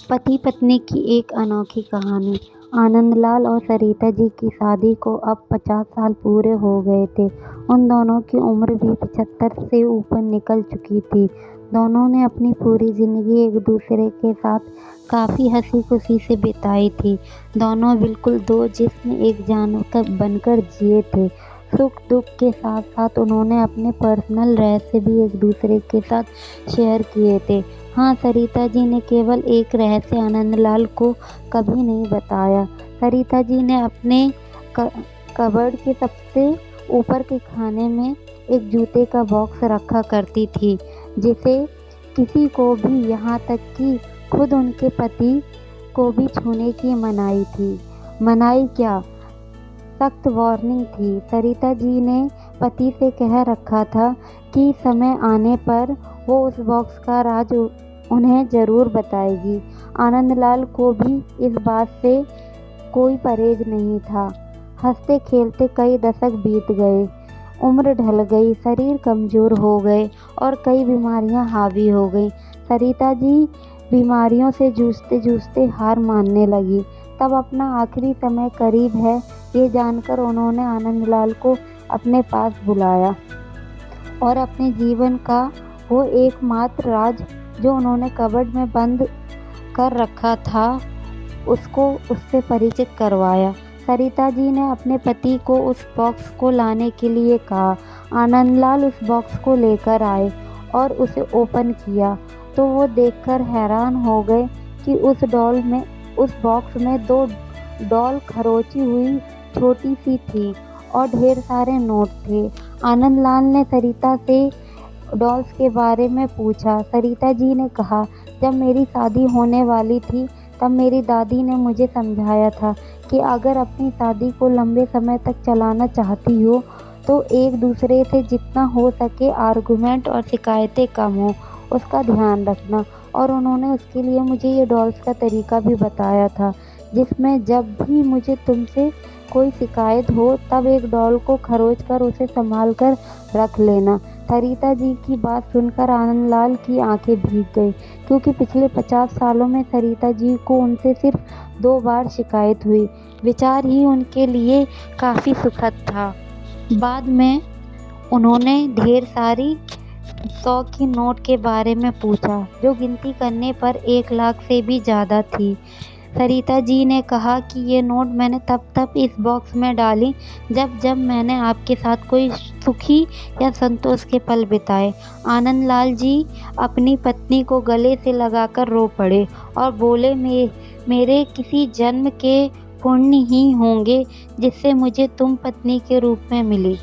पति पत्नी की एक अनोखी कहानी। आनंदलाल और सरिता जी की शादी को अब 50 साल पूरे हो गए थे। उन दोनों की उम्र भी 75 से ऊपर निकल चुकी थी। दोनों ने अपनी पूरी जिंदगी एक दूसरे के साथ काफी हंसी खुशी से बिताई थी। दोनों बिल्कुल दो जिस्म एक जान बनकर जिए थे। सुख दुख के साथ साथ उन्होंने अपने पर्सनल रहस्य भी एक दूसरे के साथ शेयर किए थे। हाँ, सरिता जी ने केवल एक रहस्य आनंदलाल को कभी नहीं बताया। सरिता जी ने अपने कबर्ड के सबसे ऊपर के खाने में एक जूते का बॉक्स रखा करती थी, जिसे किसी को भी, यहाँ तक कि खुद उनके पति को भी छूने की मनाही थी। मनाही क्या, सख्त वार्निंग थी। सरिता जी ने पति से कह रखा था कि समय आने पर वो उस बॉक्स का राज उन्हें जरूर बताएगी। आनंदलाल को भी इस बात से कोई परहेज नहीं था। हंसते खेलते कई दशक बीत गए, उम्र ढल गई, शरीर कमजोर हो गए और कई बीमारियां हावी हो गई। सरिता जी बीमारियों से जूझते जूझते हार मानने लगी। तब अपना आखिरी समय करीब है ये जानकर उन्होंने आनंदलाल को अपने पास बुलाया और अपने जीवन का वो एकमात्र राज जो उन्होंने कबर्ड में बंद कर रखा था उसको उससे परिचित करवाया। सरिता जी ने अपने पति को उस बॉक्स को लाने के लिए कहा। आनंदलाल उस बॉक्स को लेकर आए और उसे ओपन किया तो वो देखकर हैरान हो गए कि उस बॉक्स में 2 डॉल खरोची हुई छोटी सी थी और ढेर सारे नोट थे। आनंदलाल ने सरिता से डॉल्स के बारे में पूछा। सरिता जी ने कहा, जब मेरी शादी होने वाली थी तब मेरी दादी ने मुझे समझाया था कि अगर अपनी शादी को लंबे समय तक चलाना चाहती हो तो एक दूसरे से जितना हो सके आर्गुमेंट और शिकायतें कम हो, उसका ध्यान रखना। और उन्होंने उसके लिए मुझे ये डॉल्स का तरीका भी बताया था, जिसमें जब भी मुझे तुमसे कोई शिकायत हो तब एक डॉल को खरोच कर उसे संभाल कर रख लेना। सरिता जी की बात सुनकर आनंदलाल की आंखें भीग गई, क्योंकि पिछले 50 सालों में सरिता जी को उनसे सिर्फ 2 बार शिकायत हुई। विचार ही उनके लिए काफ़ी सुखद था। बाद में उन्होंने ढेर सारी 100 की नोट के बारे में पूछा, जो गिनती करने पर 1 लाख से भी ज़्यादा थी। सरिता जी ने कहा कि ये नोट मैंने तब इस बॉक्स में डाली जब मैंने आपके साथ कोई सुखी या संतोष के पल बिताए। आनंदलाल जी अपनी पत्नी को गले से लगाकर रो पड़े और बोले, मेरे किसी जन्म के पुण्य ही होंगे जिससे मुझे तुम पत्नी के रूप में मिली।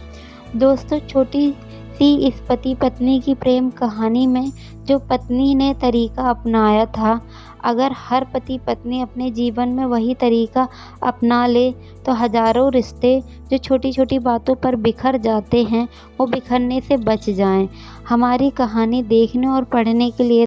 दोस्तों, छोटी सी इस पति पत्नी की प्रेम कहानी में जो पत्नी ने तरीका अपनाया था, अगर हर पति पत्नी अपने जीवन में वही तरीका अपना ले तो हजारों रिश्ते जो छोटी छोटी बातों पर बिखर जाते हैं वो बिखरने से बच जाएं। हमारी कहानी देखने और पढ़ने के लिए